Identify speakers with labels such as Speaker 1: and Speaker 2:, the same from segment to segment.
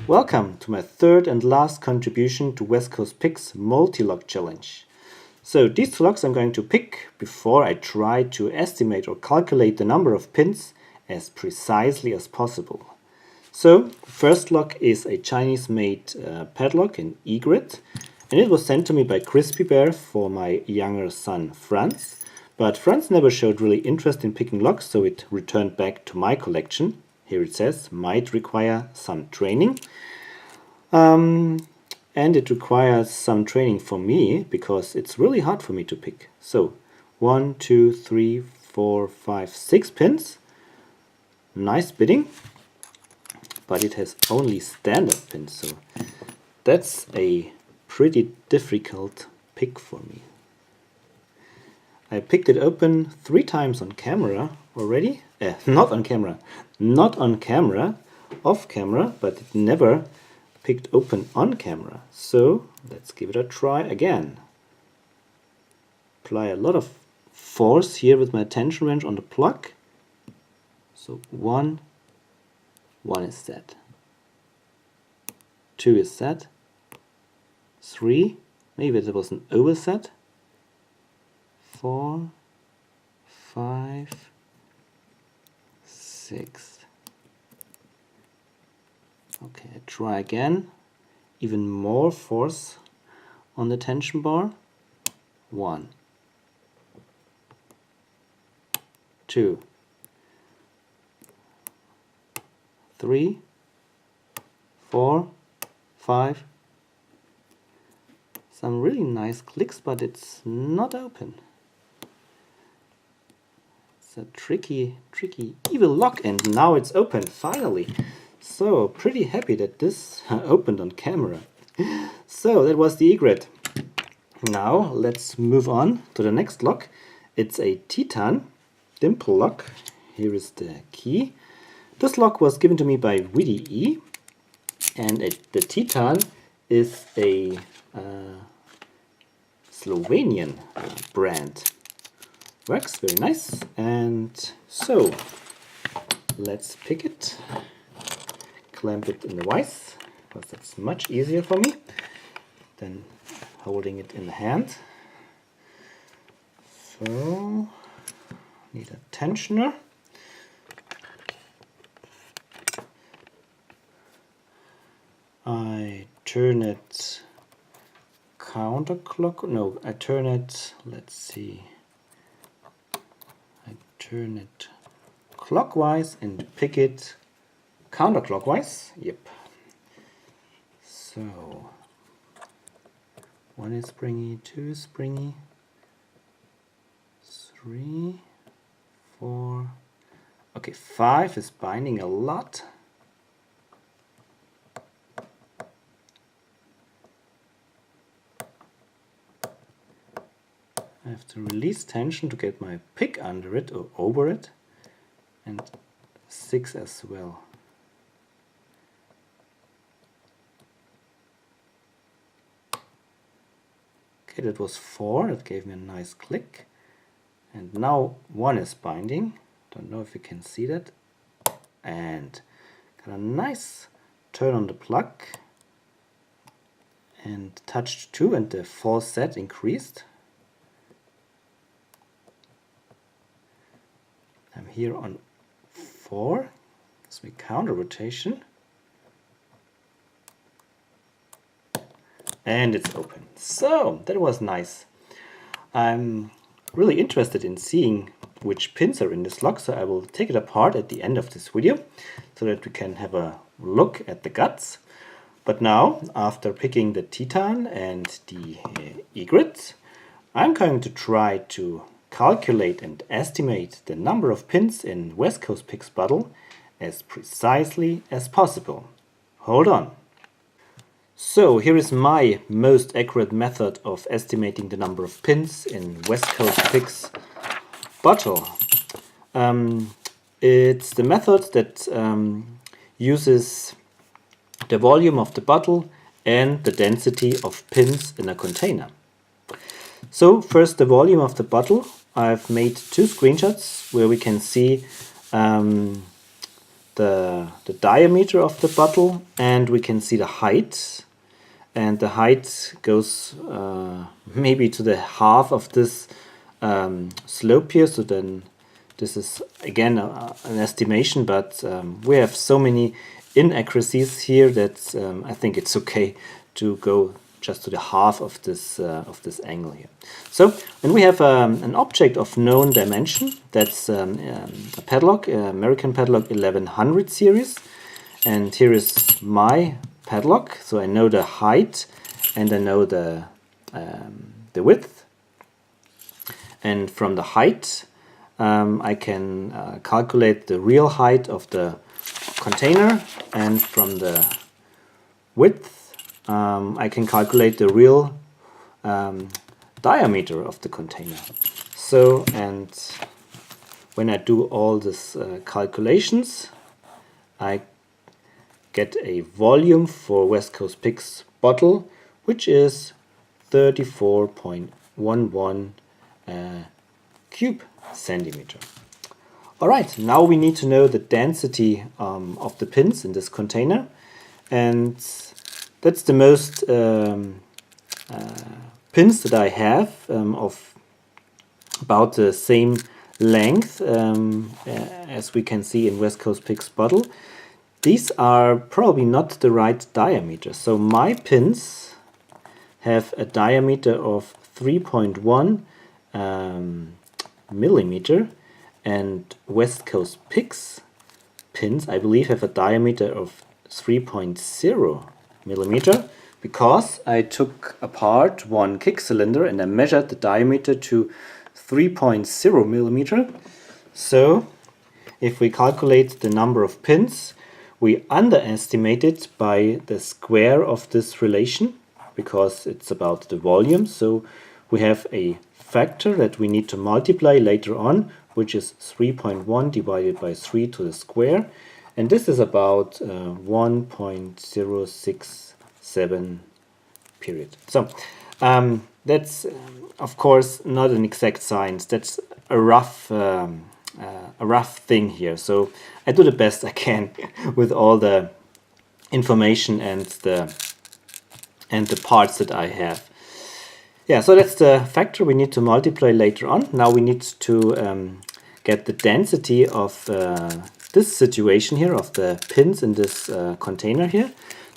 Speaker 1: Welcome to my third and last contribution to West Coast Picks multi-lock challenge. So these two locks I'm going to pick before I try to estimate or calculate the number of pins as precisely as possible. So the first lock is a Chinese-made padlock in EGRET, and it was sent to me by Crispy Bear for my younger son Franz. But Franz never showed really interest in picking locks, so it returned back to my collection. Here it says, might require some training. And it requires some training for me because it's really hard for me to pick. So 1, 2, 3, 4, 5, 6 pins. Nice bidding. But it has only standard pins, so that's a pretty difficult pick for me. I picked it open 3 times on camera already. Not on camera, off camera, but it never picked open on camera. So let's give it a try again. Apply a lot of force here with my tension wrench on the plug. So 1 is set. 2 is set. 3, maybe it was an overset. 4, 5, 6. Okay, I try again. Even more force on the tension bar. 1, 2, 3, 4, 5. Some really nice clicks, but it's not open. It's a tricky evil lock, and now it's open finally. So pretty happy that this opened on camera. So that was the EGRET. Now let's move on to the next lock. It's a Teton dimple lock. Here is the key. This lock was given to me by WDE, and the Teton is a Slovenian brand. Works very nice. And so let's pick it, clamp it in the vise, because that's much easier for me than holding it in the hand. So need a tensioner. I turn it counterclock. No, I turn it. Let's see. I turn it clockwise and pick it counterclockwise. Yep. So 1 is springy, 2 is springy, 3, 4. Okay, 5 is binding a lot. I have to release tension to get my pick under it or over it, and 6 as well. Okay, that was 4, that gave me a nice click. And now 1 is binding, don't know if you can see that. And got a nice turn on the plug. And touched 2 and the force set increased. I'm here on 4, gives me counter rotation. And it's open. So that was nice. I'm really interested in seeing which pins are in this lock, so I will take it apart at the end of this video so that we can have a look at the guts. But now, after picking the Teton and the EGRET, I'm going to try to calculate and estimate the number of pins in West Coast Picks bottle as precisely as possible. Hold on. So here is my most accurate method of estimating the number of pins in West Coast Picks bottle. It's the method that uses the volume of the bottle and the density of pins in a container. So first the volume of the bottle. I've made 2 screenshots where we can see the diameter of the bottle, and we can see the height. And the height goes maybe to the half of this slope here. So then this is again an estimation, but we have so many inaccuracies here that I think it's okay to go just to the half of this angle here. So when we have an object of known dimension, that's a padlock, American padlock 1100 series, and here is my padlock. So I know the height and I know the width, and from the height I can calculate the real height of the container, and from the width I can calculate the real diameter of the container. So, and when I do all these calculations, I get a volume for West Coast Picks bottle, which is 34.11 cube centimeter. Alright, now we need to know the density of the pins in this container, and that's the most pins that I have of about the same length as we can see in West Coast Picks bottle. These are probably not the right diameter. So my pins have a diameter of 3.1 millimeter, and West Coast Picks pins, I believe, have a diameter of 3.0 millimeter, because I took apart one kick cylinder and I measured the diameter to 3.0 millimeter. So if we calculate the number of pins, we underestimate it by the square of this relation, because it's about the volume. So we have a factor that we need to multiply later on, which is 3.1 divided by 3 to the square. And this is about 1.067 period. So that's of course not an exact science. That's a rough thing here. So I do the best I can with all the information and the parts that I have. Yeah, so that's the factor we need to multiply later on. Now we need to get the density of this situation here, of the pins in this container here.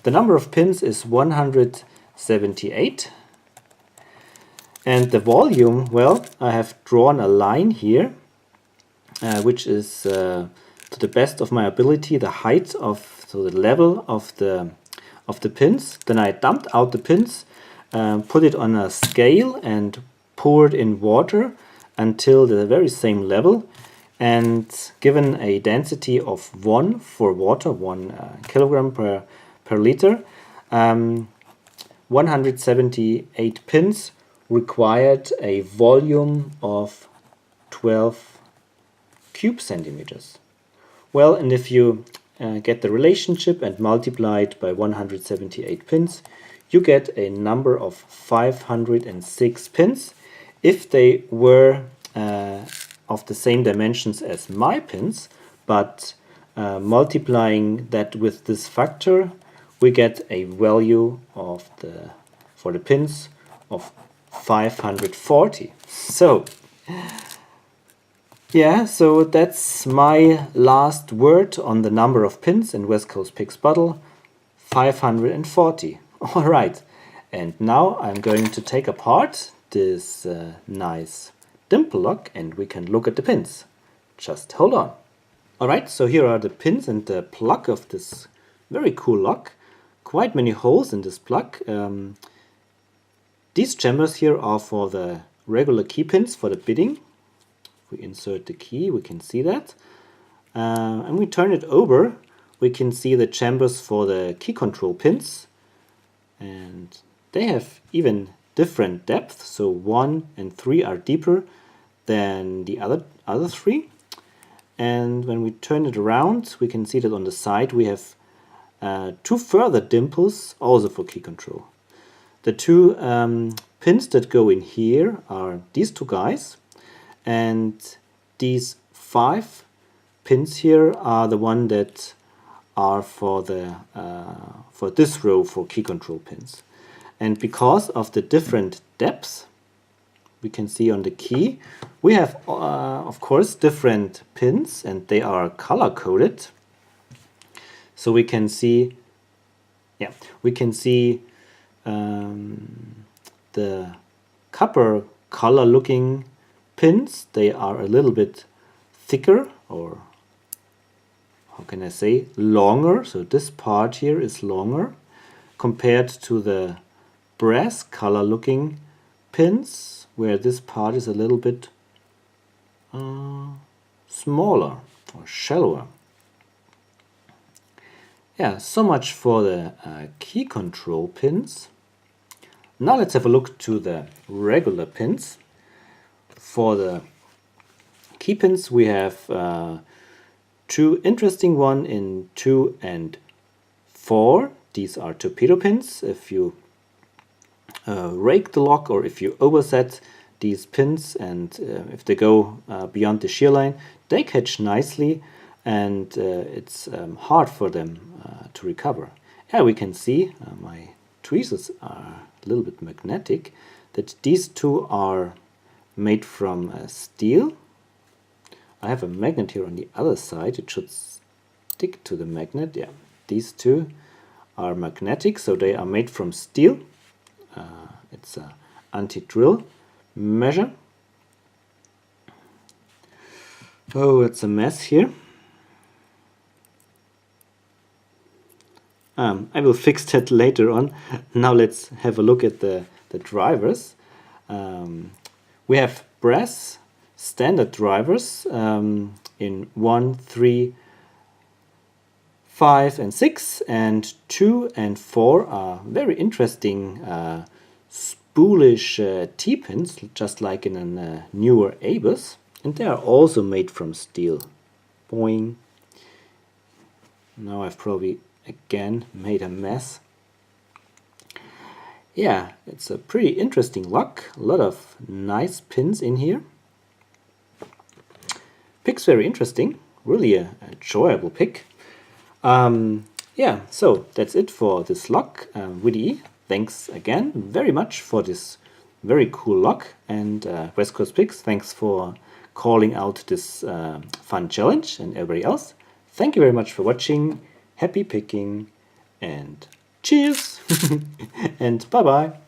Speaker 1: The number of pins is 178. And the volume, well, I have drawn a line here, which is to the best of my ability the height of, so the level of the pins. Then I dumped out the pins, put it on a scale and poured in water until the very same level, and given a density of 1 for water, 1 kilogram per liter, 178 pins required a volume of 12 cube centimeters. Well, and if you get the relationship and multiply it by 178 pins, you get a number of 506 pins. If they were of the same dimensions as my pins, but multiplying that with this factor, we get a value of for the pins of 540. So yeah, so that's my last word on the number of pins in West Coast Picks bottle, 540. All right, and now I'm going to take apart this nice dimple lock and we can look at the pins. Just hold on. All right, so here are the pins and the plug of this very cool lock. Quite many holes in this plug. These chambers here are for the regular key pins for the bidding. If we insert the key, we can see that. And we turn it over, we can see the chambers for the key control pins. And they have even different depth. So 1 and 3 are deeper than the other 3. And when we turn it around, we can see that on the side we have 2 further dimples, also for key control. The two pins that go in here are these two guys, and these 5 pins here are the one that are for the for this row for key control pins. And because of the different depths we can see on the key, we have of course different pins, and they are color coded. So we can see, the copper color looking pins. They are a little bit thicker, or how can I say, longer. So this part here is longer compared to the brass color looking pins, where this part is a little bit smaller or shallower. Yeah, so much for the key control pins. Now let's have a look to the regular pins. For the key pins we have 2 interesting one in 2 and 4. These are torpedo pins. If you rake the lock, or if you overset these pins, and if they go beyond the shear line, they catch nicely, and it's hard for them to recover. Yeah, we can see my tweezers are a little bit magnetic, that these two are made from steel. I have a magnet here on the other side. It should stick to the magnet. Yeah, these two are magnetic, so they are made from steel. It's an anti-drill measure. Oh, it's a mess here. I will fix that later on. Now let's have a look at the drivers. We have brass standard drivers in 1, 3, 5 and 6, and 2 and 4 are very interesting spoolish T-pins, just like in a newer ABUS, and they are also made from steel. Boing. Now I've probably again made a mess. Yeah, it's a pretty interesting lock. A lot of nice pins in here. Pick's very interesting. Really a enjoyable pick. Yeah, so that's it for this lock. WDE, thanks again very much for this very cool lock. And West Coast Picks, thanks for calling out this fun challenge, and everybody else. Thank you very much for watching. Happy picking, and cheers! And bye-bye!